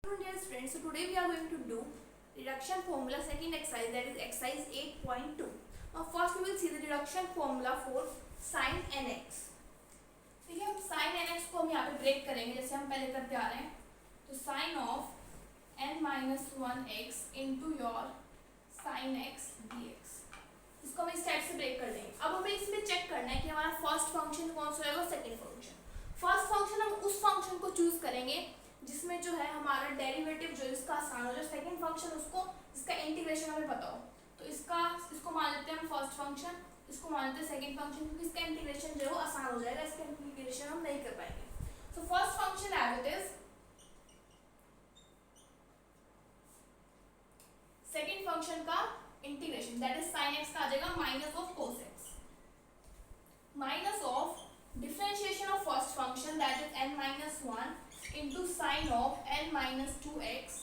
Dear friends, so today we are going to do reduction formula second exercise, that is exercise 8.2. Now first we will see the reduction formula for sin nx. ठीक है, हम sin nx को हम यहाँ पे break करेंगे जैसे हम पहले करते आ रहे हैं. तो sin of n minus 1x into your sin x dx, इसको हम इस टाइप से ब्रेक कर देंगे. अब हमें इसमें चेक करना है कि हमारा फर्स्ट फंक्शन कौन सा होगा, सेकंड फंक्शन. फर्स्ट फंक्शन हम उस फंक्शन को चूज करेंगे जिसमें जो है हमारा डेरिवेटिव जो इसका आसान हो, जो सेकंड फंक्शन उसको इसका इंटीग्रेशन हमें पता हो. तो इसको मान लेते हैं हम फर्स्ट फंक्शन, इसको मान लेते हैं सेकंड फंक्शन, क्योंकि इसका इंटीग्रेशन जो है वो आसान हो जाएगा, इसका इंटीग्रेशन हम नहीं कर पाएंगे. So first function as it is, second function का integration that is sin x का आ जाएगा minus of cos x, minus of differentiation of first function that is n minus 1 into sin of n minus 2x,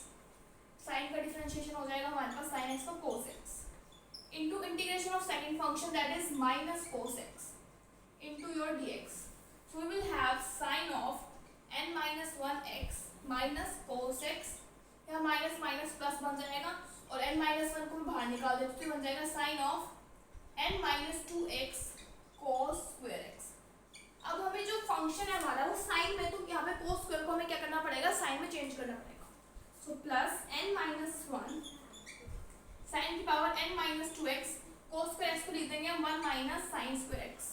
sin का differentiation हो जाएगा हमारे पास sin x का cos x, into integration of second function that is minus cos x into your dx. So we will have sin of n minus 1x minus cos x, या minus minus plus बन जाएगा और n minus 1 को बाहर निकाल देते तो बन जाएगा sin of n minus 2x cos square x. अब हमें जो फंक्शन है हमारा वो साइन में, तो यहाँ पे cos स्क्वायर को हमें क्या करना पड़ेगा, साइन में चेंज करना पड़ेगा. So plus n minus 1 sine की power n minus 2x cos square x को लिख देंगे हम 1 minus sin square x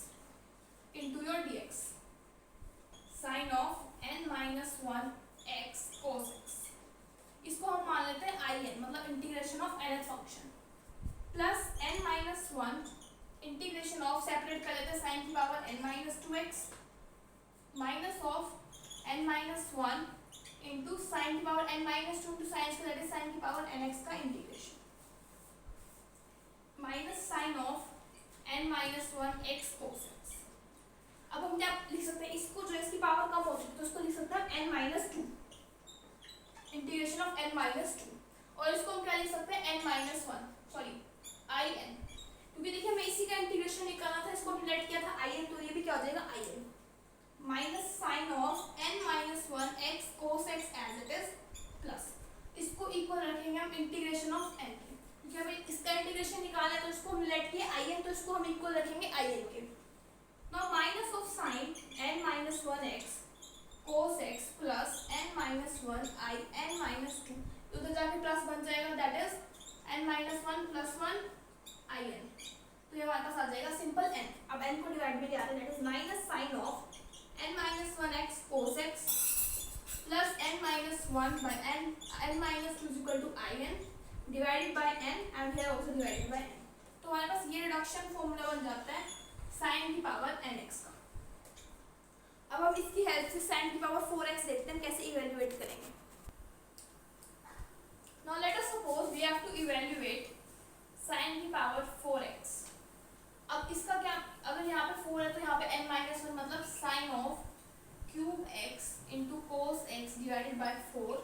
into your dx. Sine of n minus 1 x cos x, इसको हम मान लेते हैं in, मतलब integration of nth function, plus n minus 1 integration of, separate कर लेते हैं साइन की power n minus 2x minus of n minus 1 into sine की power n minus 2 into sine square that is sine की power nx का integration, minus sine of n minus 1 x cos x. अब हम क्या लिख सकते हैं, इसको जो इसकी पावर कम हो चुकी है तो इसको लिख सकते हैं n minus 2 integration of n minus 2, और इसको हम क्या लिख सकते हैं n minus 1 सॉरी in, क्योंकि देखिए हमें इसी का इंटीग्रेशन निकालना था, इसको हमने लेट किया था in, तो ये भी क्या हो जाएगा in minus sine of n minus 1 x cos x as it is, plus इसको इक्वल रखेंगे हम इंटीग्रेशन ऑफ n के, क्योंकि हमें इसका इंटीग्रेशन निकालना है तो इसको हम लेट किए in, तो इसको हम इक्वल रखेंगे in के. Now minus of sine n minus 1 x cos x plus n minus 1 n minus 2, उधर जाके प्लस बन जाएगा that is n minus 1 plus 1 in, तो ये हमारे पास आ जाएगा सिंपल n. अब n को डिवाइड में ले आते हैं that is minus sine of n minus 1 x cos x plus n minus 1 by n minus 2 is equal to in divided by n and here also divided by n. तो हमारे पास ये reduction formula बन जाता है sin की power nx का. अब हम इसकी हेल्प से sin की पावर 4x देखते हैं कैसे इवेल्युएट करेंगे. Now let us suppose we have to evaluate sin की पावर 4x. अब इसका क्या, अगर यहाँ पे 4 है तो यहाँ पे n minus 1 मतलब sin of cube x into cos x divided by 4,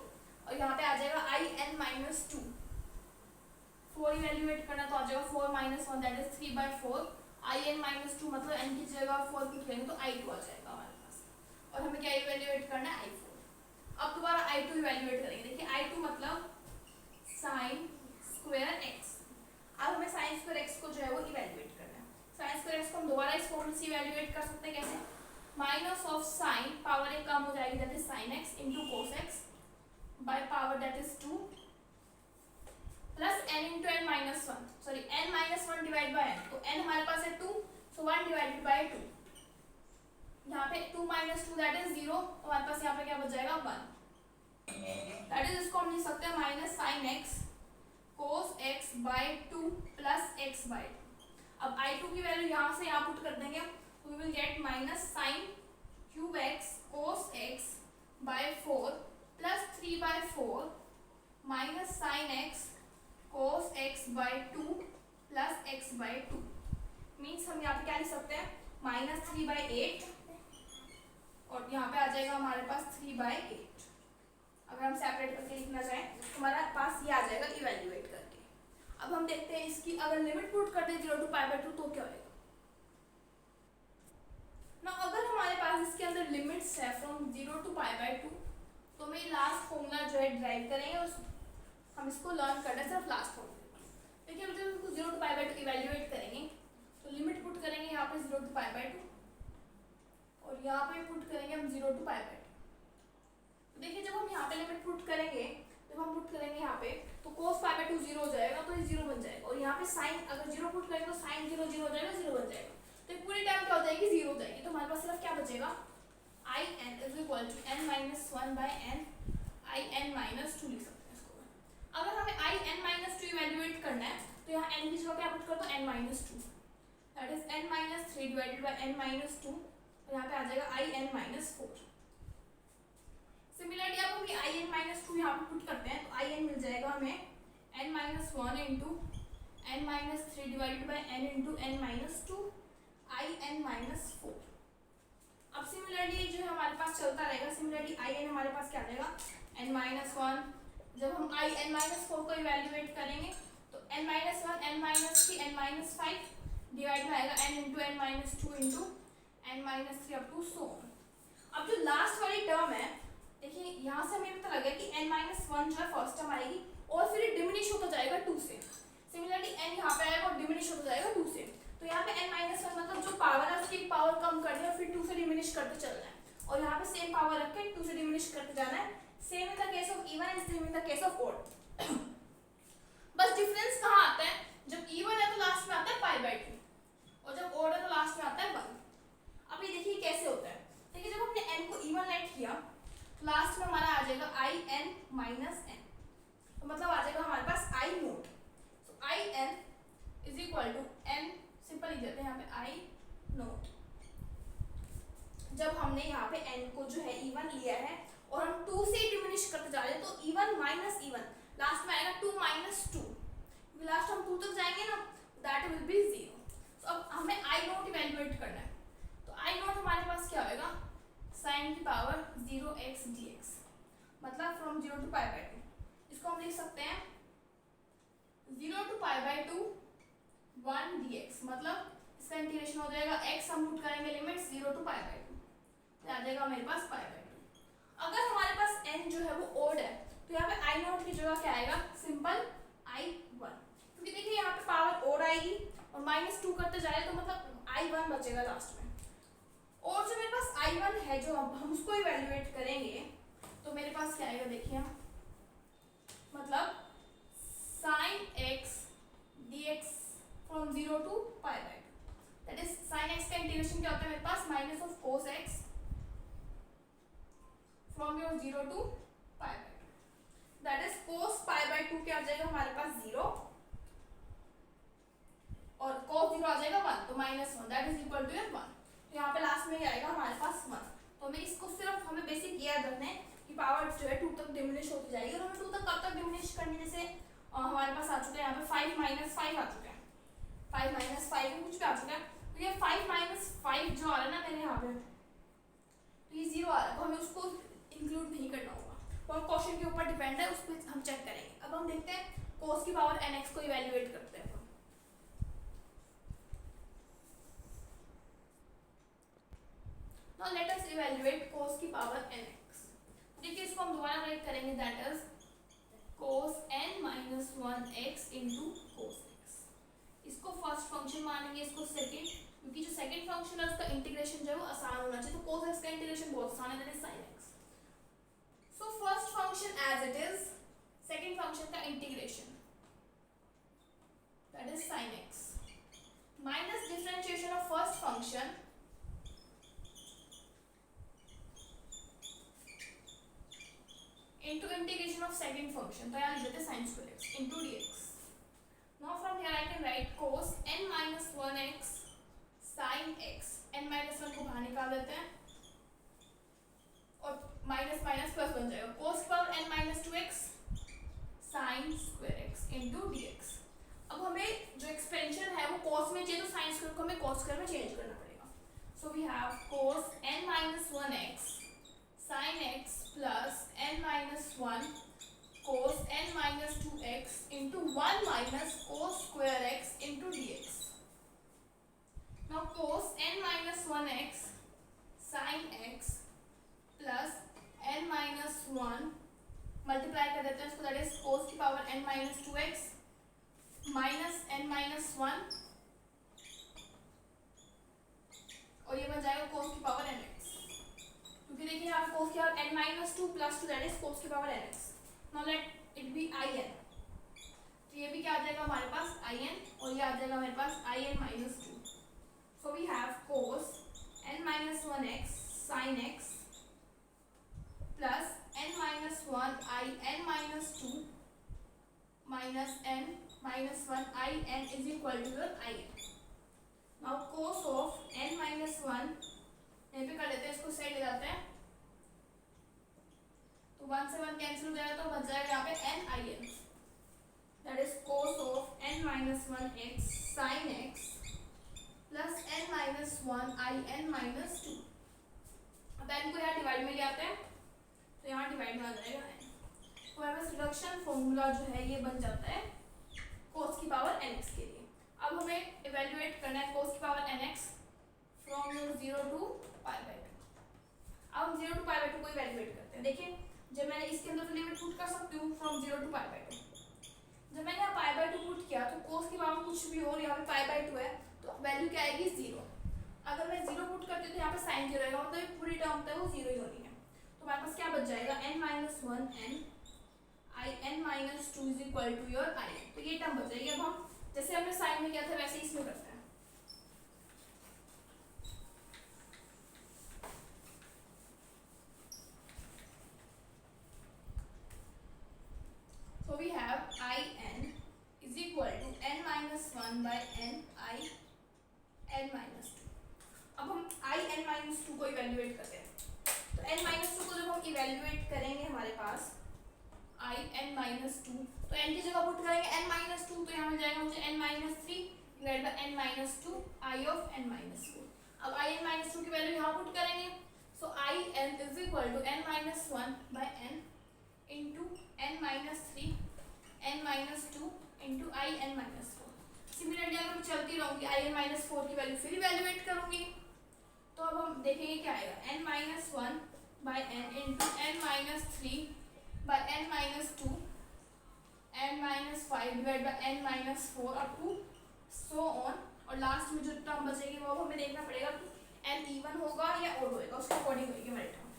और यहाँ पे आ जाएगा i n minus 2. 4 इवेल्युएट करना तो आ जाएगा 4 minus 1 that is 3 by 4, i n minus 2 मतलब n की जगह 4 पुट करेंगे तो i2 आ जाएगा हमारे पास, और हमें क्या इवेल्युएट करना है i4. अब दोबारा i2 इवेल्युएट करेंगे. देखिए i2 मतलब sin स्क्वायर x. अब हमें sin स्क्वायर x को जो है वो इवेल्युएट करना है. sin स्क्वायर x को हम दोबारा इस फॉर्मूले से इवेल्युएट कर सकते हैं कैसे, माइनस ऑफ sin पावर एक कम हो जाएगी that is sin x into cos x by power that is 2 plus n into n minus 1 sorry n minus 1 divide by n, तो n हमारे पास है 2 सो 1 डिवाइडेड बाय 2, यहाँ पे 2 minus 2 दैट इज 0, तो हमारे पास यहाँ पे क्या बच जाएगा 1, दैट इज इसको हम लिख सकते हैं minus sin x cos x by 2 plus x by 2. अब i2 की वैल्यू यहाँ से यहाँ पुट कर देंगे तो we will get minus sine cube x cos x by 4 plus 3 by 4 minus sine x cos x by 2 plus x by 2. Means हम यहाँ पे क्या लिख सकते हैं माइनस 3 बाय 8, और यहाँ पे आ जाएगा हमारे पास 3 बाय 8. अगर हम सेपरेट करके लिखना चाहें तो हमारे पास ये आ जाएगा इवेल्युएट करके. अब हम देखते हैं इसकी अगर लिमिट पुट कर दें 0 to π/2 तो क्या होगा. ना अगर हमारे पास इसके अंदर लिमिट्स है फ्रॉम 0 to π/2 तो मैं लास्ट फॉर्मूला जो है ड्राइव करेंगे और हम इसको लर्न करना है सिर्फ लास्ट फॉर्म। देखिए जब इसको 0 to π/2 इवेल्युएट करेंगे तो लिमिट पुट करेंगे यहाँ पे 0 to π/2 और यहाँ पे पुट करेंगे हम 0 to π/2। तो देखिए जब हम यहाँ पे लिमिट पुट करेंगे, जब हम पुट करेंगे यहाँ पे तो cos π/2 0 हो जाएगा, तो ये 0 बन जाएगा। और यहाँ पे साइन अगर 0 पुट करेंगे तो साइन 0 0 हो जाएगा, 0 बन जाएगा। तो ये पूरी टर्म क्या हो जाएगी, 0 हो जाएगी। तो हमारे पास सिर्फ क्या बचेगा, i n is equal to n minus 1 by n i n minus 2 लिख सकते हैं इसको। अगर हमें i n माइनस 2 इवेल्युएट करना है तो यहाँ n की जगह क्या पुट कर दो, n minus 2, that is n minus 3 divided by n minus 2, और यहाँ पे आ जाएगा i n माइनस 4। सिमिलरली अब हम ये i n माइनस 2 यहाँ पे पुट करते हैं तो i n मिल जाएगा हमें n minus 1 into n minus 3 divided by n into n minus 2 i n minus 4। अब सिमिलरली जो है हमारे पास चलता रहेगा, सिमिलरली i n हमारे पास क्या आएगा n माइनस 1। जब हम i n माइनस 4 को इवेल्युएट करेंगे तो n minus 1 n minus 3 n minus 5 divide में आएगा n into n minus 2 into n minus 3 up to so on. अब जो लास्ट वाली टर्म है, देखिए यहाँ से हमें पता लगा कि n माइनस 1 जो है फर्स्ट टर्म आएगी और फिर डिमिनिश होता जाएगा 2 से। सिमिलरली n यहाँ पे आएगा और डिमिनिश होता जाएगा 2 से। तो यहाँ पे n माइनस 1 मतलब जो पावर है उसकी पावर कम कर दिया और फिर 2 से डिमिनिश करते चलना है, और यहाँ पे सेम पावर रख के 2 से डिमिनिश करते जाना है। Same in the case of even and same in the case of odd. बस डिफरेंस कहाँ आता है, जब इवन है तो लास्ट में आता है π/2 और जब ओड है तो लास्ट में आता है 1। अब ये देखिए कैसे होता है। देखिए जब हमने n को इवन लेट किया तो लास्ट में हमारा आ जाएगा i n माइनस n, तो मतलब आ जाएगा हमारे पास i naught. So i n is equal to n, simple लिख देते हैं यहाँ पे i नोट। जब हमने यहाँ पे n को जो है इवन लिया है और हम 2 से डिमिनिश करते जा रहे हैं तो इवन माइनस इवन लास्ट में आएगा 2 माइनस 2, लास्ट हम 2 तक जाएंगे ना, दैट विल बी 0। तो अब हमें i नोट इवेल्युएट करना है, तो i नोट हमारे पास क्या होएगा, साइन की पावर 0x dx, मतलब फ्रॉम 0 to π/2। इसको हम लिख सकते हैं 0 to π/2 1 dx, मतलब इसका इंटीग्रेशन हो जाएगा x, हम पुट करेंगे लिमिट 0 to π/2, तो आ जाएगा मेरे पास π/2। अगर हमारे पास n जो है वो ओड है तो यहाँ पे i नोट की जगह क्या आएगा, सिंपल i1, क्योंकि देखिए यहाँ पे पावर ओड आएगी और -2 करते जा रहे हैं तो मतलब i1 बचेगा लास्ट में। और जो मेरे पास i1 है जो हम उसको इवेल्युएट करेंगे तो मेरे पास क्या आएगा, देखिए मतलब sin x dx from 0 to π/2, that is sin x का इंटीग्रेशन क्या होता है मेरे पास, minus of cos x from your 0 to π/2, that is cos π/2 क्या आ जाएगा हमारे पास 0 और cos 0 आ जाएगा 1, तो -1, दैट इज इक्वल टू 1। तो यहाँ पे लास्ट में आएगा हमारे पास 1। तो हमें इसको सिर्फ हमें बेसिक याद रखना है कि पावर जो है 2 तक डिमिनिश होती जाएगी, और हमें 2 तक कब तक डिमिनिश करनी, जैसे हमारे पास आ चुका है यहाँ पे 5 माइनस 5 आ चुका है, 5 माइनस 5 कुछ भी आ चुका है, तो ये 5 माइनस 5 जो आ रहा है ना मेरे यहाँ पे, तो ये 0 आ रहा है, तो हमें उसको इंक्लूड नहीं करना होगा, तो हम क्वेश्चन के ऊपर डिपेंड है, उस पर हम चेक करेंगे। अब हम देखते हैं cos की पावर nx को इवेल्युएट करते हैं। Now let us evaluate cos की पावर nx। देखिए इसको हम दोबारा राइट करेंगे, that is cos n minus 1x into cos x। इसको फर्स्ट फंक्शन मानेंगे, इसको सेकेंड, क्योंकि जो सेकेंड फंक्शन है उसका इंटीग्रेशन जो है वो आसान होना चाहिए, तो cos x का इंटीग्रेशन बहुत आसान है, that is sin x। So first function as it is, second function का integration that is sin x minus differentiation of first function into integration of second function, तो यहाँ लिख देते हैं sin square x into dx। Now from here I can write cos n minus 1x sin x, n minus 1 को बाहर निकाल देते हैं और माइनस माइनस प्लस बन जाएगा, cos की power n minus 2x sin square x into dx। अब हमें जो एक्सपेंशन है वो cos में चाहिए, तो sin square को हमें cos square में चेंज करना पड़ेगा। So we have cos n minus 1x sin x plus n minus 1 cos n minus 2x into 1 minus cos square x into dx। Now cos n minus 1x sin x plus n minus 1 multiply कर देते हैं इसको, that is cos की power n minus 2x minus n minus 1, और ये बन जाएगा cos की पावर nx, क्योंकि देखिए यहाँ पे cos की power n minus 2 plus 2 that is cos की power nx. Now let it be in. तो ये भी क्या आ जाएगा हमारे पास in, और ये आ जाएगा हमारे पास in minus 2. So we have cos n minus 1x sin x plus n minus 1 i n minus 2 minus n minus 1 i n is equal to your i n. Now cos of n minus 1 यहाँ पे कर लेते हैं, इसको side ले जाते हैं, तो 1 से 1 कैंसिल हो जाएगा, तो बच जाएगा यहाँ पे n i n, that is cos of n minus 1x sin x plus n minus 1 i n minus 2. अब n को यहाँ डिवाइड में ले आते हैं, तो यहाँ डिवाइड में आ जाएगा n. तो हमारे पास रिडक्शन फॉर्मूला जो है ये बन जाता है cos की पावर nx के लिए. अब हमें इवेल्युएट करना है cos की power nx from 0 to pi by 2. अब हम 0 टू पाई बाई 2 को इवेल्युएट करते हैं. देखिए जब मैंने इसके अंदर लिमिट पुट कर सकती हूँ फ्रॉम 0 टू पाई बाई 2. जब मैंने यहाँ पाई बाई 2 पुट किया तो cos की पावर कुछ भी हो, यहाँ पे पाई बाई 2 है, तो वैल्यू क्या आएगी 0. अगर मैं 0 पुट करती हूँ तो यहाँ पे साइन 0 आएगा, मतलब पूरी टर्म है वो 0 ही होनी है. तो हमारे पास क्या बच जाएगा n minus 1 n i n minus 2 is equal to your i n. तो ये टर्म बच जाएगी. अब हम जैसे हमने साइन में किया था वैसे इसमें करते हैं. So we have I n is equal to n minus 1 by n I n minus 2. अब हम I n minus 2 को इवेल्युएट करते हैं. तो n minus 2 को जब हम इवेल्युएट करेंगे हमारे पास I n minus 2, तो n की जगह पुट करेंगे n minus 2, तो यहाँ मिल जाएगा मुझे n minus 3 divide by n minus 2 I of n minus 4. अब I n minus 2 की वैल्यू यहाँ पुट करेंगे, सो I n is equal to n minus 1 by n into n minus 3 n minus 2 into I n minus 4. Similarly अगर मैं चलती रहूँगी I n minus 4 की value फिर इवेल्युएट करूँगी, तो अब हम देखेंगे क्या आएगा n minus 1 by n into n minus 3 by n minus 2 n minus 5 divided by n minus 4 up to so on. और लास्ट में जो टर्म बचेगी वो हमें देखना पड़ेगा कि n इवन होगा या ओड होगा, उसके अकॉर्डिंग होगी हमारी term.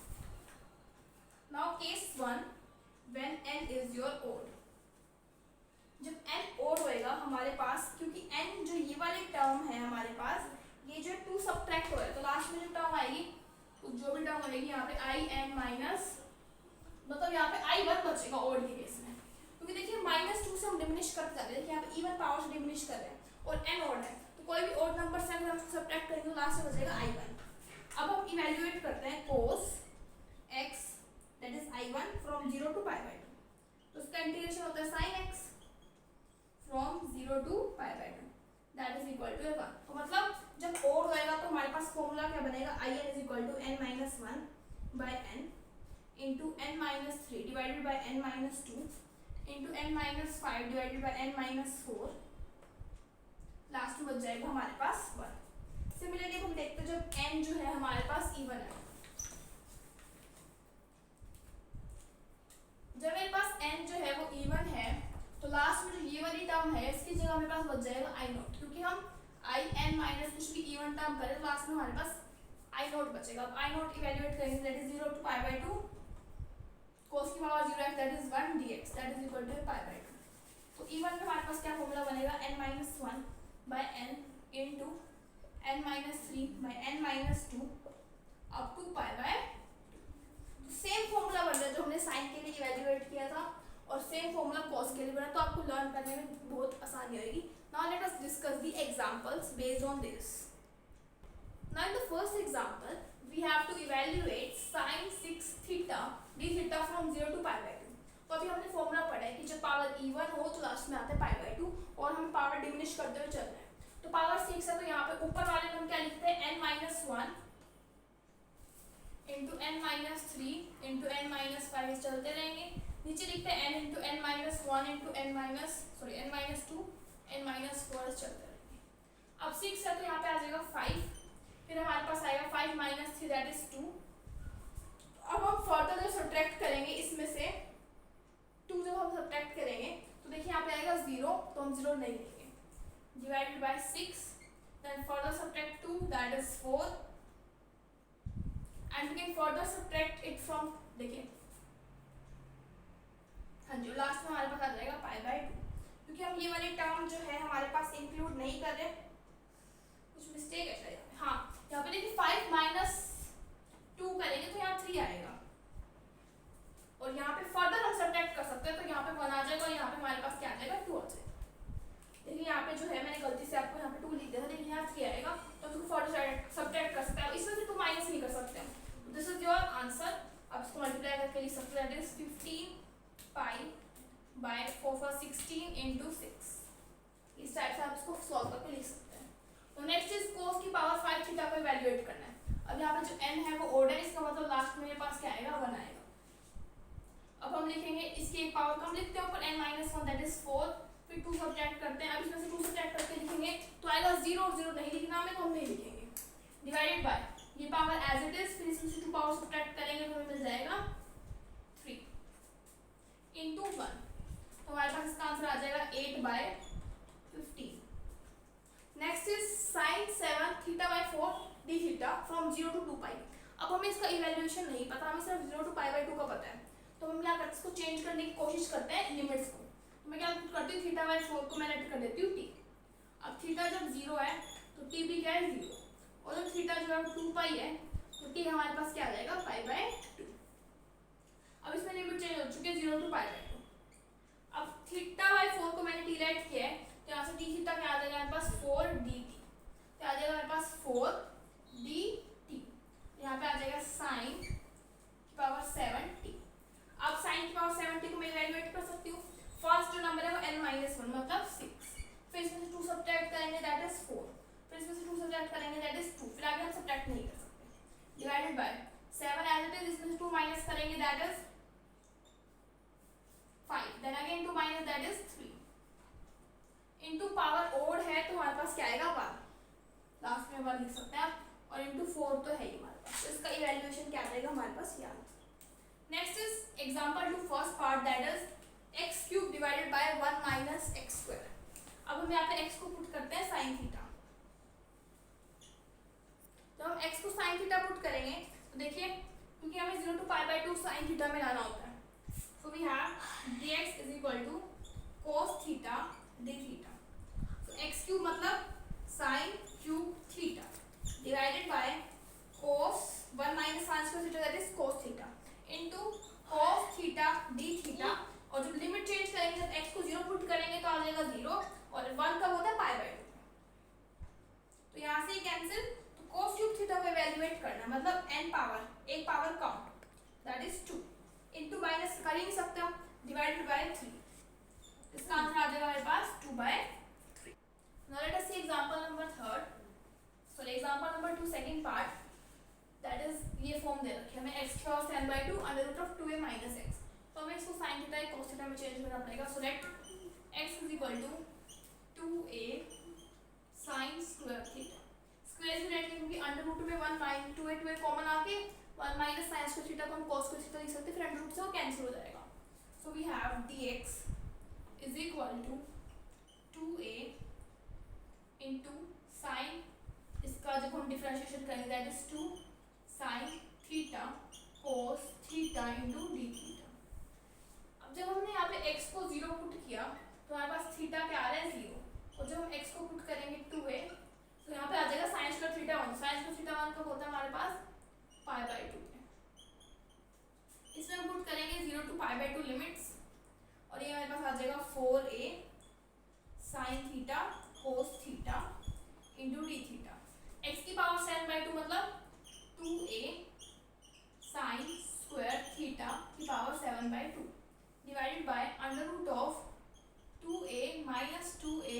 Now case 1 when n is your odd. जब n ओड होएगा हमारे पास, क्योंकि n जो ये वाली टर्म है हमारे पास, ये जो 2 सबट्रैक्ट हो रहा है, तो लास्ट में जो टर्म आएगी, तो जो भी टर्म आएगी यहाँ पे i n माइनस, मतलब यहाँ पे i1 बचेगा ओड के केस में, क्योंकि देखिए -2 से हम डिमिनिश करते जा रहे हैं. देखिए यहाँ पे इवन पावर से डिमिनिश कर रहे हैं और n ओड है, तो कोई भी ओड नंबर से अगर हम सबट्रैक्ट करेंगे तो लास्ट में बचेगा i1. अब हम इवैल्यूएट करते हैं cos x that is i1 from 0 to pi by 2. तो उसका इंटीग्रेशन होता है sin x from 0 to pi by 2 that is equal to 1. तो मतलब जब ओड होएगा तो हमारे पास फॉर्मूला क्या बनेगा, i n is equal to n minus 1 by n into n minus 3 divided by n minus 2 into n minus 5 divided by n minus 4. Last में बच जाएगा हमारे पास 1. सिमिलरली हम देखते हैं जब n जो है हमारे पास इवन है, जब मेरे पास n जो है वो इवन है, तो लास्ट में जो ये वाली टर्म है इसकी जगह मेरे पास बच जाएगा i नॉट, क्योंकि हम i n माइनस कुछ भी इवन टर्म करें तो लास्ट में हमारे पास i नॉट बचेगा. अब i नॉट इवैल्यूएट करेंगे that is 0 to pi by 2 cos की power 0x that is 1 dx that is equal to pi by 2. तो इवन में हमारे पास क्या फॉर्मूला बनेगा, n minus 1 by n into n minus 3 by n minus 2 up to pi by. तो same formula बन रहा है जो हमने साइन के लिए इवैल्यूएट किया था, और सेम फॉर्मूला cos के लिए बना, तो आपको लर्न करने में बहुत आसानी होगी. Now let us discuss the examples based on this. Now in the first example we have to evaluate sin 6 theta d theta from 0 to pi by 2. तो अभी हमने फॉर्मूला पढ़ा है कि जब पावर इवन हो तो लास्ट में आता है पाई बाई 2, और हम पावर डिमिनिश करते हुए चल रहे हैं. तो पावर 6 है, तो यहाँ पे ऊपर वाले में हम क्या लिखते हैं n minus 1 into n minus 3 into n minus 5 चलते रहेंगे. नीचे लिखते हैं n into n minus 1 into n minus 2 n minus 4 चलते रहेंगे. अब 6 है तो यहाँ पे आ जाएगा 5, फिर हमारे पास आएगा 5 माइनस 3 दैट इज 2. अब हम फर्दर जो सब्ट्रैक्ट करेंगे इसमें से 2 divided by 6, then further subtract 2, that is 4, and we can further subtract it from, देखिए हाँ जी, लास्ट में हमारे पास आ जाएगा पाई बाय 2, क्योंकि हम ये वाली टर्म जो है हमारे पास इंक्लूड नहीं कर रहे, कुछ मिस्टेक है शायद, हाँ यहाँ पे देखिए 5 माइनस 2 करेंगे तो यहाँ 3 आएगा, और यहाँ पे फर्दर हम सब्ट्रैक्ट कर सकते हैं, तो यहाँ पे 1 आ जाएगा और यहाँ पे हमारे पास क्या आ जाएगा 2 आ जाएगा। देखिए यहाँ पे जो है मैंने गलती से आपको यहाँ पे 2 लिख दिया था, लेकिन यहाँ 3 आएगा, तो तुम फर्दर सब्ट्रैक्ट कर सकते हैं, इसमें से 2 माइनस नहीं कर सकते हैं। This is your answer. अब इसको मल्टीप्लाई करके लिख सकते हैं, that is 15 pi by 4 for 16 into 6। इस टाइप से आप इसको सॉल्व करके लिख सकते हैं। तो नेक्स्ट इज cos की पावर 5 थीटा को इवैल्यूएट करना है। अब यहाँ पे जो n है वो ओड है, इसका मतलब लास्ट में मेरे पास क्या आएगा 1 आएगा। अब हम लिखेंगे इसकी एक पावर कम लिखते हैं ऊपर n-1 दैट इज 4, फिर 2 सब्ट्रैक्ट करते हैं। अब इसमें से 2 सब्ट्रैक्ट करके लिखेंगे तो आएगा 0 और 0 नहीं लिखना हमें, तो हम नहीं लिखेंगे, डिवाइडेड बाय ये पावर एज इट इज, फिर इसमें से 2 पावर सब्ट्रैक्ट करेंगे तो हमें मिल जाएगा 3 into 1, तो हमारे पास इसका आंसर आ जाएगा 8/15। Next is sin 7 theta by 4 d theta from 0 to 2 पाई। अब हमें इसका इवैल्यूएशन नहीं पता, हमें सिर्फ 0 to पाई/2 का पता है, तो हम क्या करते हैं इसको चेंज करने की कोशिश करते हैं लिमिट्स को। तो मैं क्या करती हूँ थीटा बाय 4 को मैं लेट कर देती हूँ t। अब थीटा जब 0 है तो t भी क्या है 0, और जब थीटा जो है 2 पाई है तो t हमारे पास क्या आ जाएगा पाई/2। अब इसमें लिमिट चेंज हो चुकी है 0 to पाई/2। अब थीटा बाय 4 को मैंने t लेट किया है, तो यहाँ से d थीटा क्या आ जाएगा हमारे पास 4dt, तो आ जाएगा हमारे पास 4dt, यहाँ पे आ जाएगा sin की पावर 7t। अब sin की पावर 7t को मैं इवैल्यूएट कर सकती हूँ। फर्स्ट जो नंबर है वो n-1 मतलब 6, फिर इसमें से 2 सब्ट्रैक्ट करेंगे दैट इज 4, फिर इसमें से 2 सब्ट्रैक्ट करेंगे दैट इज 2, फिर आगे हम सब्ट्रैक्ट नहीं कर सकते, divided by 7 as it is, इसमें से 2 माइनस करेंगे that is 5, then again 2 minus that is 3 into power odd है तो हमारे पास क्या आएगा 1, लास्ट में 1 लिख सकते हैं आप, और इनटू 4 तो है ही हमारे पास, तो इसका इवैल्यूएशन क्या आएगा हमारे पास ये answer. Next is example two first part that is x³ divided by 1 minus x²। अब हम यहाँ पे x को पुट करते हैं sin थीटा, तो हम x को sin थीटा पुट करेंगे तो देखिए क्योंकि हमें 0 to पाई/2 sin थीटा में लाना होता है, so we have dx is equal to cos theta d theta, so x³ मतलब sin cube theta divided bye cos 1 minus sin² theta that is cos theta into cos theta d theta, और जब limit change करेंगे जब x को 0 put करेंगे तो आ जाएगा 0, और 1 कब होता है पाई/2, तो यहाँ से कैंसिल, तो cos क्यूब थीटा को इवैल्यूएट करना मतलब n पावर एक power count that is 2 into minus कर ही नहीं सकते हम, डिवाइडेड बाय 3, इसका आंसर आ जाएगा हमारे पास 2/3। Now let us see example number 3, sorry example number 2 second part, that is ये फॉर्म दे रखी है हमें x cross n/2 √2a minus x, तो हमें इसको sin थीटा या cos थीटा में चेंज करना पड़ेगा, so let x is equal to 2a sin square theta, square भी लेट क्योंकि √2 में 1 माइनस 2a कॉमन आके 1 माइनस sin स्क्वायर थीटा को हम cos स्क्वायर थीटा लिख सकते हैं, फिर √2 से वो कैंसिल हो जाएगा, so we have dx is equal to 2a into sin, इसका जब हम डिफरेंशिएशन करेंगे that is 2 sin theta cos theta into d theta. अब जब हमने यहाँ पे x को 0 पुट किया तो हमारे पास थीटा क्या आ रहा है 0, और जब हम x को पुट करेंगे 2a तो यहाँ पे आ जाएगा sin square theta 1, sin square theta 1 कब होता है हमारे पास पाई/2 में, इसमें हम पुट करेंगे 0 to पाई/2 लिमिट्स, और ये हमारे पास आ जाएगा 4a sin theta cos theta into d theta, x की पावर 7/2 मतलब 2a sin स्क्वायर थीटा की power 7/2 divided by under root of 2a minus 2a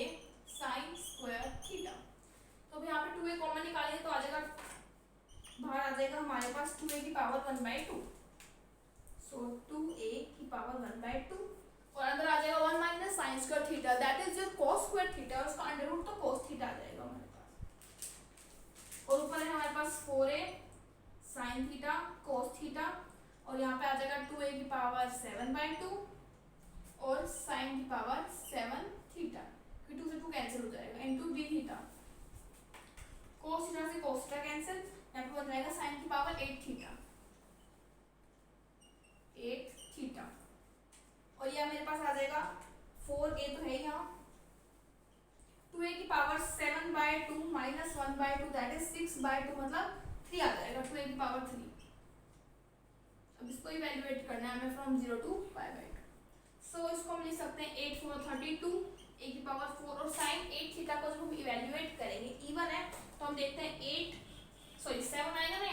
sin square theta. तो अब यहाँ पे 2a कॉमन निकालेंगे तो आ जाएगा बाहर आ जाएगा हमारे पास 2a की पावर 1/2, सो 2a की पावर 1/2, और अंदर आ जाएगा 1 minus sin square theta that is your cos square theta, और उसका अंडर रूट तो cos थीटा आ जाएगा हमारे पास, और ऊपर है हमारे पास 4a sin theta cos theta, और यहाँ पे आ जाएगा 2a की पावर 7/2 और sin की पावर 7 थीटा, टू से टू कैंसिल हो जाएगा, into D theta, cos theta से कोस थीटा कैंसिल, यहाँ पे बन जाएगा साइन की पावर 8 थीटा, 8 थीटा, और यह मेरे पास आ जाएगा 4a तो है यहाँ, 2a की पावर 7/2 माइनस 1/2 दैट इज 6/2 मतलब 3 आ जाएगा, 2a की पावर 3। अब इसको इवैल्यूएट करना है हमें फ्रॉम 0 टू π/2। सो इसको हम लिख सकते हैं 8 4 32 a की पावर 4, और साइन 8 थीटा को जब हम इवैल्यूएट करेंगे, इवन है तो हम देखते हैं 7 आएगा ना,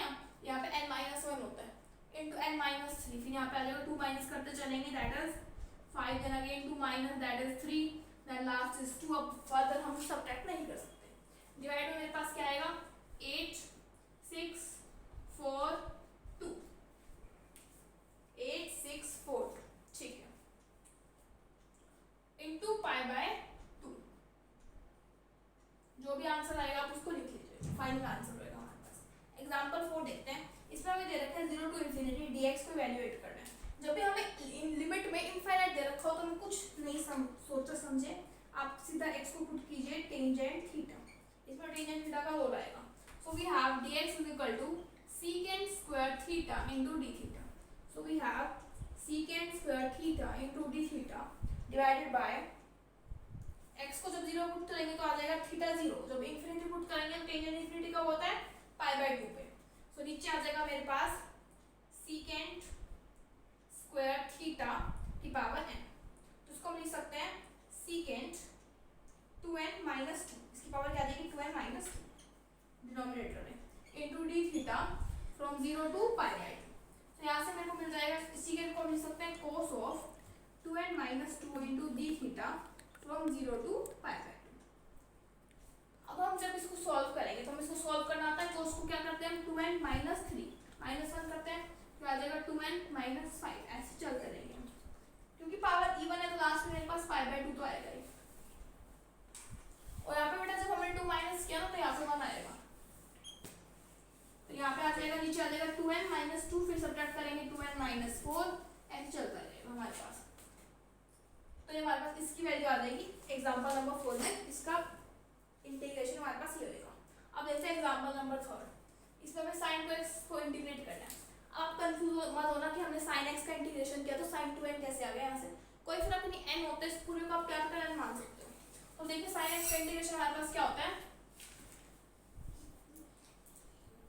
यहाँ पे n-1 होता है, इंटू n-3, फिर यहाँ पे आ जाएगा 2 माइनस करते चलेंगे that is 5, then again 2 minus that is 3, then last is 2। अब फर्दर हम सब्ट्रैक्ट नहीं कर सकते, डिवाइड में मेरे पास क्या आएगा 8 6 4 2, 8 6 4, ठीक है, इंटू π/2, जो भी आंसर आएगा आप उसको लिख लीजिए, फाइनल आंसर होगा हमारे पास। एग्जांपल 4 देखते हैं, इसमें हमें दे रखा है 0 टू इन्फिनिटी dx को इवैल्यूएट करना है। जब भी हमें लिमिट में इनफाइनाइट दे रखा हो तो हमें कुछ नहीं सोचे समझे, आप सीधा x को पुट कीजिए टेंजेंट थीटा, इसमें टेंजेंट थीटा का रोल आएगा। So we have dx is equal to secant square theta into d theta, so we have secant square theta into d theta divided by x को जब 0 put करेंगे तो आ जाएगा theta 0, जब infinity put करेंगे तो टेंजेंट इन्फिनिटी का होता है π/2 पे। सो नीचे आ जाएगा मेरे पास secant स्क्वायर थीटा की पावर n, तो इसको हम लिख सकते हैं secant 2n माइनस 2, इसकी पावर क्या आ जाएगी 2n माइनस 2 डिनोमिनेटर में, into d theta from 0 to π/2। तो यहाँ से मेरे को मिल जाएगा secant को हम लिख सकते हैं cos of 2n minus 2 into d theta from 0 to π/2। अब हम जब इसको सॉल्व करेंगे तो हम इसको सॉल्व करना आता है, cos को क्या करते हैं 2n माइनस 3 माइनस 1 करते हैं, तो आ जाएगा 2n माइनस 5, ऐसे चलते रहेंगे, क्योंकि पावर इवन है तो लास्ट में मेरे पास π/2 तो आएगा ही। और यहाँ पे बेटा जब हमने 2 माइनस किया ना तो यहाँ पे 1 आएगा, तो यहाँ पे आ जाएगा, नीचे आ जाएगा 2n माइनस 2, फिर सब्ट्रैक्ट करेंगे 2n माइनस 4, ऐसे चलता रहेगा हमारे पास। तो ये हमारे पास इसकी वैल्यू आ जाएगी एग्जांपल नंबर 4 में, इसका इंटीग्रेशन हमारे पास ये होगा। अब देखते हैं एग्जांपल नंबर 3, इसमें हमें sin 2x को इंटीग्रेट करना है। आप कंफ्यूज मत होना कि हमने sin x का इंटीग्रेशन किया तो sin 2n कैसे आ गया, यहाँ से कोई फर्क नहीं, n होता है, इस पूरे को आप कैपिटल n मान सकते हो। तो देखिए sin x का इंटीग्रेशन हमारे पास क्या होता है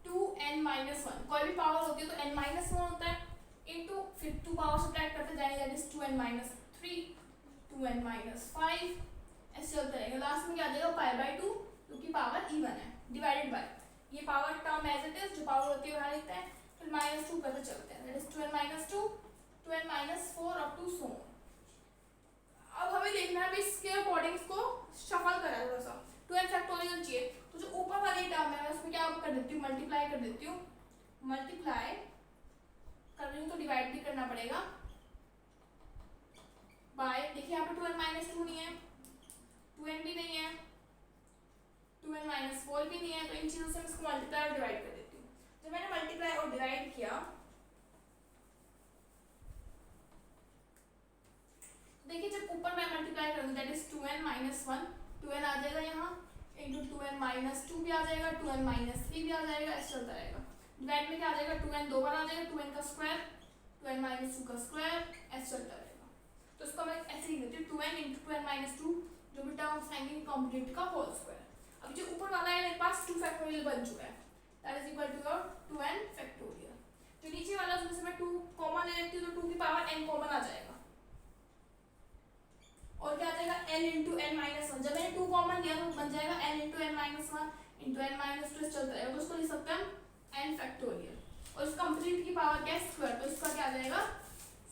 2n माइनस 1, कोई भी पावर होती है तो n माइनस 1 होता है, इंटू फिर 2 पावर सब्ट्रैक्ट करते जाएंगे that is 2n minus 3, 2n minus 5, ऐसे चलता रहेगा, लास्ट में क्या आ जाएगा π/2 जो कि पावर इवन है, डिवाइडेड बाय ये power term as it is, जो पावर होती है वहां लिखते हैं, फिर माइनस 2 करते चलते हैं that is 2n minus 2, 2n minus 4 up to so. अब हमें देखना है इसके अकॉर्डिंग इसको शफल करा थोड़ा सा, 2n फैक्टोरियल चाहिए, तो जो ऊपर वाली टर्म है मैं उसमें क्या कर देती हूँ मल्टीप्लाई कर देती हूँ, मल्टीप्लाई कर रही हूँ तो डिवाइड भी करना पड़ेगा बाय, देखिए यहाँ पे 2n माइनस 2 नहीं है, 2n भी नहीं है, 2n माइनस 4 भी नहीं है, तो इन चीजों से मैं इसको मल्टीप्लाई और डिवाइड कर देती हूँ। जब मैंने मल्टीप्लाई और डिवाइड किया देखिए जब ऊपर मैं मल्टीप्लाई करूंगी that is 2n minus 1, 2n आ जाएगा यहाँ, इंटू 2n माइनस 2 भी आ जाएगा, 2n माइनस 3 भी आ जाएगा, ऐसे चलता रहेगा। डिवाइड में क्या आ जाएगा 2n 2 बार आ जाएगा, 2n का स्क्वायर, 2n माइनस 2 का स्क्वायर, ऐसे चलता रहेगा। तो इसको मैं ऐसे लिख देती हूँ 2n इंटू 2n माइनस 2 जो भी टर्म साइन कॉम्पोनेंट का होल स्क्वायर। अब जो ऊपर वाला है मेरे पास 2 फैक्टोरियल बन चुका है that is equal to your 2n factorial. जो नीचे वाला उसमें से मैं 2 कॉमन ले लेती हूँ तो 2 की पावर n कॉमन आ जाएगा, और क्या आ जाएगा n इंटू n माइनस 1, जब मैंने 2 कॉमन लिया तो बन जाएगा n into n minus 1 into n minus 2 चलता है, तो उसको लिख सकते हैं n फैक्टोरियल, और इस कंप्लीट की पावर क्या है स्क्वायर, तो इसका क्या आ जाएगा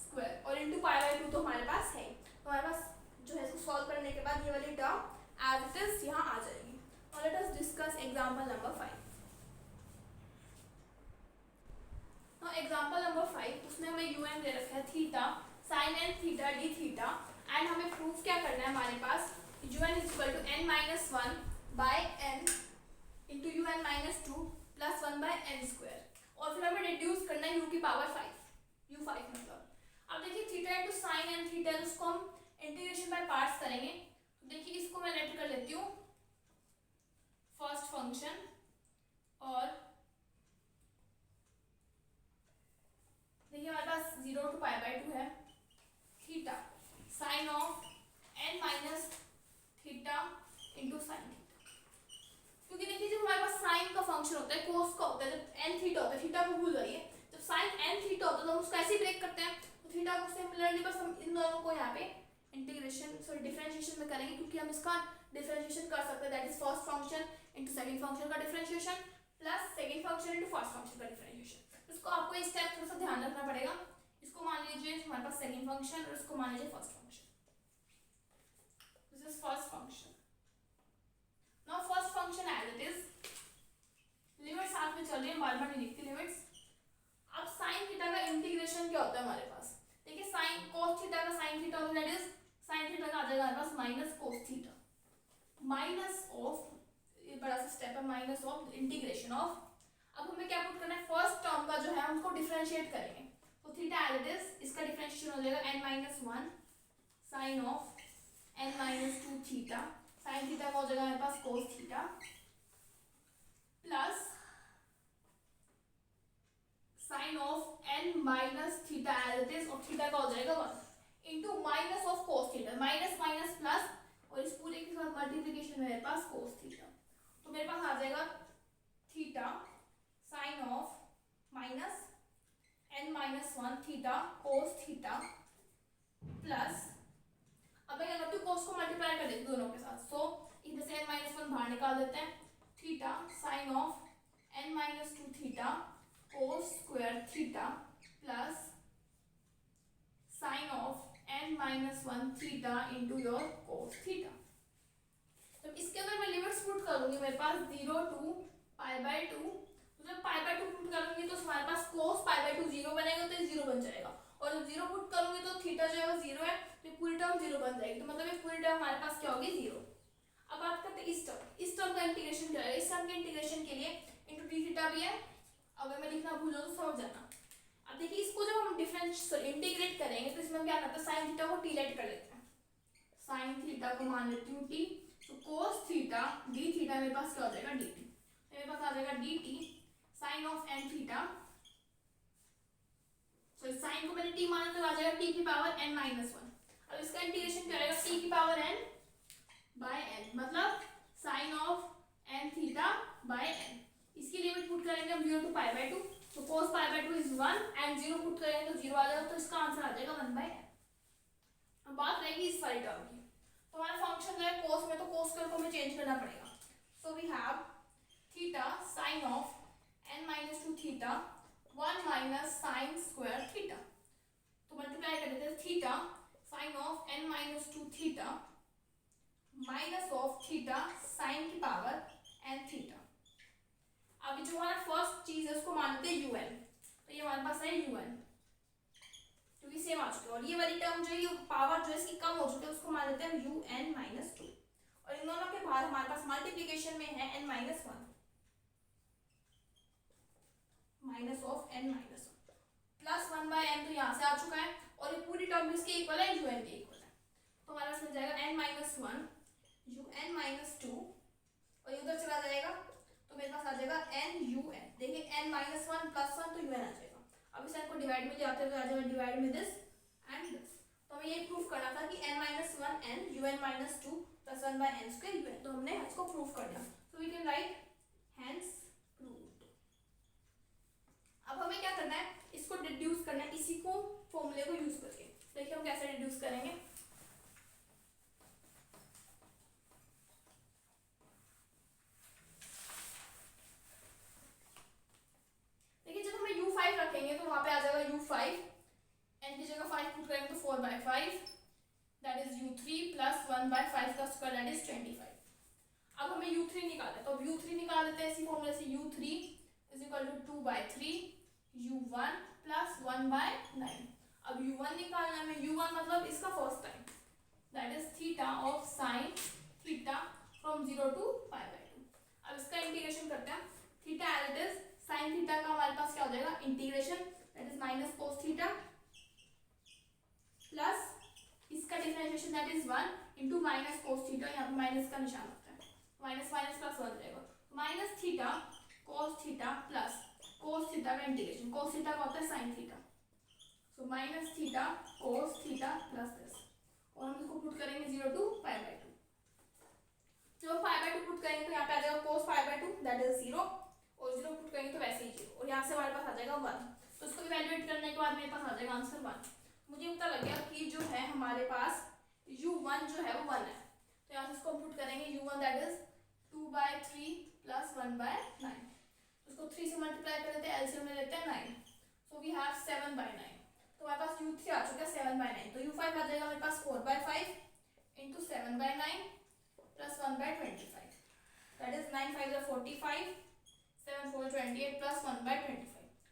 स्क्वायर, और इंटू π/2 तो हमारे पास है, तो हमारे पास जो है इसको सॉल्व करने के बाद ये वाली टर्म एज इट इज यहाँ आ जाएगी। और late us discuss example number 5। तो एग्जांपल नंबर 5 उसमें हमें un दे रखा है theta sin n theta d theta, and हमें प्रूफ क्या करना है हमारे पास un is equal to n minus 1 by n into un minus 2 plus 1 by n square, और फिर हमें रिड्यूस करना है u की पावर 5, u 5 मतलब। अब देखिए theta into sine n theta, उसको हम इंटीग्रेशन बाय पार्ट्स करेंगे, देखिए इसको मैं लेट कर लेती हूँ फर्स्ट फंक्शन, और देखिए हमारे पास 0 to π/2 है theta sine of n minus theta into sine theta. क्योंकि देखिए जब हमारे पास साइन का फंक्शन होता है, कोस का होता है, जब n थीटा होता है, थीटा को भूल जाइए, जब साइन n थीटा होता है तो हम उसको ऐसे ब्रेक करते हैं, तो थीटा को सिमिलरली बस हम इन दोनों को यहाँ पे इंटीग्रेशन सॉरी डिफरेंशिएशन में करेंगे, क्योंकि हम इसका डिफरेंशिएशन कर सकते हैं, that is first function into second function का differentiation plus second function into first function का डिफरेंशिएशन। इसको आपको इस स्टेप थोड़ा सा ध्यान रखना पड़ेगा। इसको मान लीजिए हमारे पास सेकंड फंक्शन और इसको मान लीजिए first function. This is first function. Now first function as it is, limit साथ में चल रही है, बार बार नहीं लिखती लिमिट्स। अब साइन थीटा का इंटीग्रेशन क्या होता है हमारे पास, देखिए साइन cos थीटा का साइन थीटा होता है, दैट इज साइन थीटा का आ जाएगा हमारे पास minus cos theta, minus of, ये बड़ा सा स्टेप है, माइनस ऑफ इंटीग्रेशन ऑफ। अब हमें क्या पुट करना है, फर्स्ट टर्म का जो है हम उसको डिफरेंशिएट करेंगे, तो थीटा एज इट इज, इसका डिफरेंशिएशन हो जाएगा n-1 sine of n-2 theta, sine theta का हो जाएगा हमारे पास cos theta plus sine of n minus theta as it is, और थीटा का हो जाएगा 1 into minus of cos theta, minus minus plus, और इस पूरे के साथ मल्टीप्लिकेशन मेरे पास cos थीटा, तो मेरे पास आ जाएगा theta sine of minus n-1 theta cos theta plus, अब मैं क्या करती हूँ cos को मल्टीप्लाई कर देती हूँ दोनों के साथ, सो इधर से n-1 बाहर निकाल देते हैं, theta sine of n-2 theta cos square theta plus sine of n-1 theta into your cos theta. तो इसके अंदर मैं लिमिट्स पुट करूंगी, मेरे पास 0 to π/2, तो जब π/2 पुट करूंगी तो हमारे पास cos π/2 0 बनेगा, तो ये 0 बन जाएगा, और जब 0 पुट करूंगी तो थीटा जो है वो 0 है, तो पूरी टर्म 0 बन जाएगी, तो मतलब ये पूरी टर्म हमारे पास क्या होगी 0। अब बात करते हैं इस टर्म का इंटीग्रेशन क्या है, इस टर्म के इंटीग्रेशन के लिए इंटू डी थीटा भी है, अगर मैं लिखना भूल जाऊँ तो समझ जाना। अब देखिए इसको जब हम डिफरेंस इंटीग्रेट करेंगे तो इसमें क्या करते हैं, साइन थीटा को टी लेट कर लेते हैं, साइन थीटा को मान लेती हूँ टी, तो cos थीटा डी थीटा मेरे पास क्या हो जाएगा dt, मेरे पास आ जाएगा dt sine of n theta, so sine को मैंने t माना तो आ जाएगा t की पावर n-1। अब इसका इंटीग्रेशन क्या रहेगा, t की पावर n बाय n, मतलब sine of n theta by n। इसकी लिमिट पुट करेंगे हम 0 to π/2, तो cos π/2 इज 1 एंड 0 पुट करेंगे तो 0 आ जाएगा, तो इसका आंसर आ जाएगा 1/n। अब बात रहेगी इस वाली टर्म की, तो हमारा फंक्शन जो है cos में, तो cos को हमें चेंज करना पड़ेगा, so we have theta sine of n-2 theta 1 minus sine square theta, तो मल्टीप्लाई कर देते हैं theta sine of n-2 theta minus of theta sine की पावर n थीटा। अभी जो हमारा फर्स्ट चीज है उसको मानते हैं un, तो ये हमारे पास है un, क्योंकि सेम आ चुके हैं, और ये वाली टर्म जो है पावर जो है इसकी कम हो चुकी है, उसको मान लेते हैं un-2, और इन दोनों के बाद हमारे पास मल्टीप्लिकेशन में है n-1 minus of n-1 plus 1/n, तो यहाँ से आ चुका है, और ये पूरी टर्म इसके इक्वल है, un के इक्वल है, तो हमारे पास मिल जाएगा n-1 un-2, और ये उधर चला जाएगा, तो मेरे पास आ जाएगा n-un, देखिए n-1 प्लस 1 तो un आ जाएगा। अब इस को डिवाइड में जाते हुए आ जाएगा डिवाइड में दिस एंड दिस, तो हमें ये प्रूफ करना था कि n-1 n un-2 plus 1/n² un, तो हमने इसको प्रूफ कर दिया, so we can write hence proved. अब हमें क्या करना है, इसको डिड्यूस करना है, इसी को फॉर्मूले को यूज करके, देखिए हम कैसे डिड्यूस करेंगे। देखिए जब हमें u5 रखेंगे तो वहां पे आ जाएगा u5, n की जगह 5 पुट करेंगे तो 4/5, दैट इज u3 प्लस 1/5 का स्क्वायर, दैट इज 25। अब हमें u3 निकालना है, तो अब u3 निकाल देते हैं इसी फॉर्मूले से, u3 is equal to 2/3 u1 plus 1/9। अब u1 निकालना है, u1 मतलब इसका first time, that is theta of sine theta from 0 to π/2। अब इसका इंटीग्रेशन करते हैं, theta as it is, sine theta का हमारे पास क्या हो जाएगा integration, that is minus cos theta plus इसका differentiation that is 1 into minus cos theta, यहाँ पे माइनस का निशान होता है, माइनस माइनस प्लस 1 जाएगा, minus theta cos theta plus cos theta का इंटीग्रेशन, कोस थीटा का होता है sine theta, so minus theta cos theta plus this, और हम इसको पुट करेंगे 0 टू पाई बाय 2। जब पाई बाय 2 पुट करेंगे तो यहाँ पे आ जाएगा कोस पाई बाय 2 दैट इज 0, और 0 पुट करेंगे तो वैसे ही 0, और यहाँ से हमारे पास आ जाएगा 1, तो इसको इवैल्यूएट करने के बाद मेरे पास आ जाएगा आंसर 1। मुझे पता लग गया कि जो है हमारे पास u1 जो है वो 1 है, तो यहाँ से इसको पुट करेंगे u1 दैट इज 2/3 प्लस 1/9, उसको 3 से मल्टीप्लाई कर देते हैं, एलसीएम में लेते हैं 9, सो वी हैव 7/9, तो हमारे पास u3 आ चुका है 7/9, तो u5 आ जाएगा हमारे पास 4/5 into 7/9 plus 1/25, that is 9 5 45, 7 4 28 plus 1/25,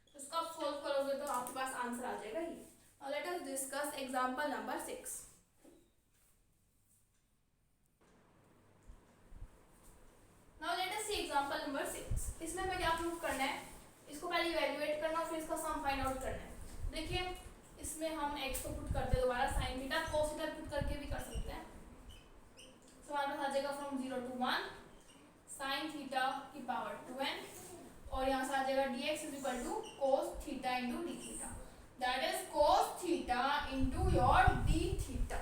तो इसको आप सोल्व करोगे तो आपके पास आंसर आ जाएगा ये। Now let us discuss example number 6. Now let us see example number 6. इसमें हमें क्या प्रूव करना है, इसको पहले इवैल्यूएट करना और फिर इसका सम फाइंड आउट करना है। देखिए इसमें हम x को पुट करते हैं दोबारा, sin theta cos theta put करके भी कर सकते हैं, सो हमारे पास आ जाएगा फ्रॉम 0 to 1 sin थीटा की पावर 2n, और यहाँ से आ जाएगा dx is equal to cos theta into d theta, that is cos theta into your d theta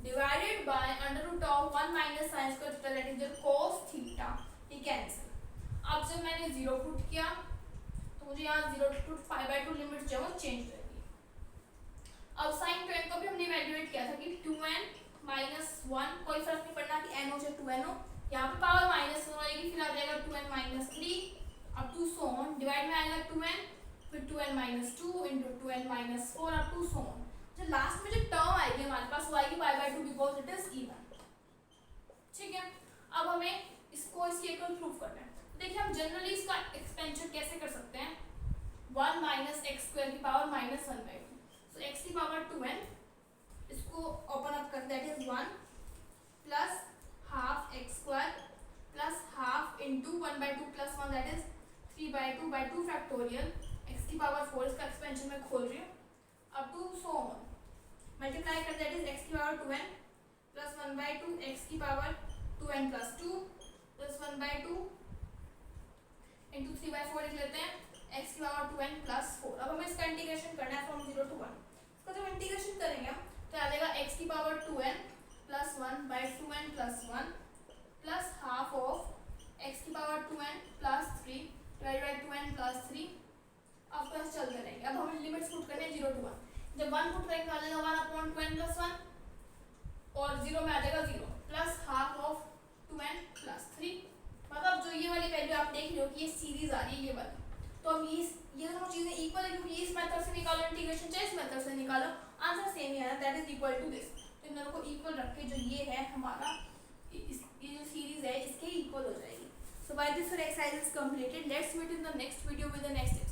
divided by under root of 1 minus sin square theta that is your cos theta, ये cancel. अब जब मैंने 0 put किया तो मुझे यहाँ 0 to pi by 2 limit जो है वो चेंज हो गई। अब sin 2n को भी हमने इवैल्यूएट किया था कि 2n minus 1 कोई फर्क नहीं पड़ना कि n हो चाहे 2n हो, यहाँ पे पावर माइनस 1 आएगी, फिर आ जाएगा 2n minus 3 up to so on, divide में आएगा 2n फिर 2n minus 2 into 2n minus 4 up to so on, जो लास्ट में जो टर्म आएगी हमारे पास वो आएगी pi by 2 because it is even, ठीक है। अब हमें इसको इसके इक्वल प्रूफ करना है, देखिए हम जनरली इसका एक्सपेंशन कैसे कर सकते हैं, 1 माइनस एक्स स्क्वायर की पावर माइनस 1/2, सो x की पावर 2n, इसको ओपन अप कर that is 1 plus half x square plus half into 1/2 plus 1 that is 3/2 factorial x की पावर 4, इसका एक्सपेंशन मैं खोल रही हूँ, up to so on, multiply कर दैट इज x की पावर 2n प्लस 1/2 x की power 2n plus 2 plus 1/2 into 3/4 लिख लेते हैं, x की पावर 2n प्लस 4। अब हमें इसका इंटीग्रेशन करना है फ्रॉम 0 to 1, इसका जब इंटीग्रेशन करेंगे हम तो आ जाएगा x की power 2n plus 1/2n plus 1 plus half of x की power 2n plus 3 divided by 2n plus 3, अब प्लस चलते रहेंगे। अब हमें लिमिट्स पुट करने हैं 0 to 1, जब 1 पुट करेंगे आ जाएगा 1/2n प्लस 1 और 0 में आ जाएगा 0 plus half of 2n plus 3, मतलब जो ये वाली वैल्यू आप देख रहे हो कि ये सीरीज आ रही है ये वाली, तो अब ये दोनों चीजें इक्वल है क्योंकि इस मेथड से निकालो इंटीग्रेशन चाहे इस मेथड से निकालो आंसर सेम ही है, that is equal to this, तो इन दोनों को इक्वल रख के जो ये है हमारा ये जो सीरीज है इसके इक्वल हो जाएगी। So by this our exercise is completed. Let's meet in the next video with the next exercise.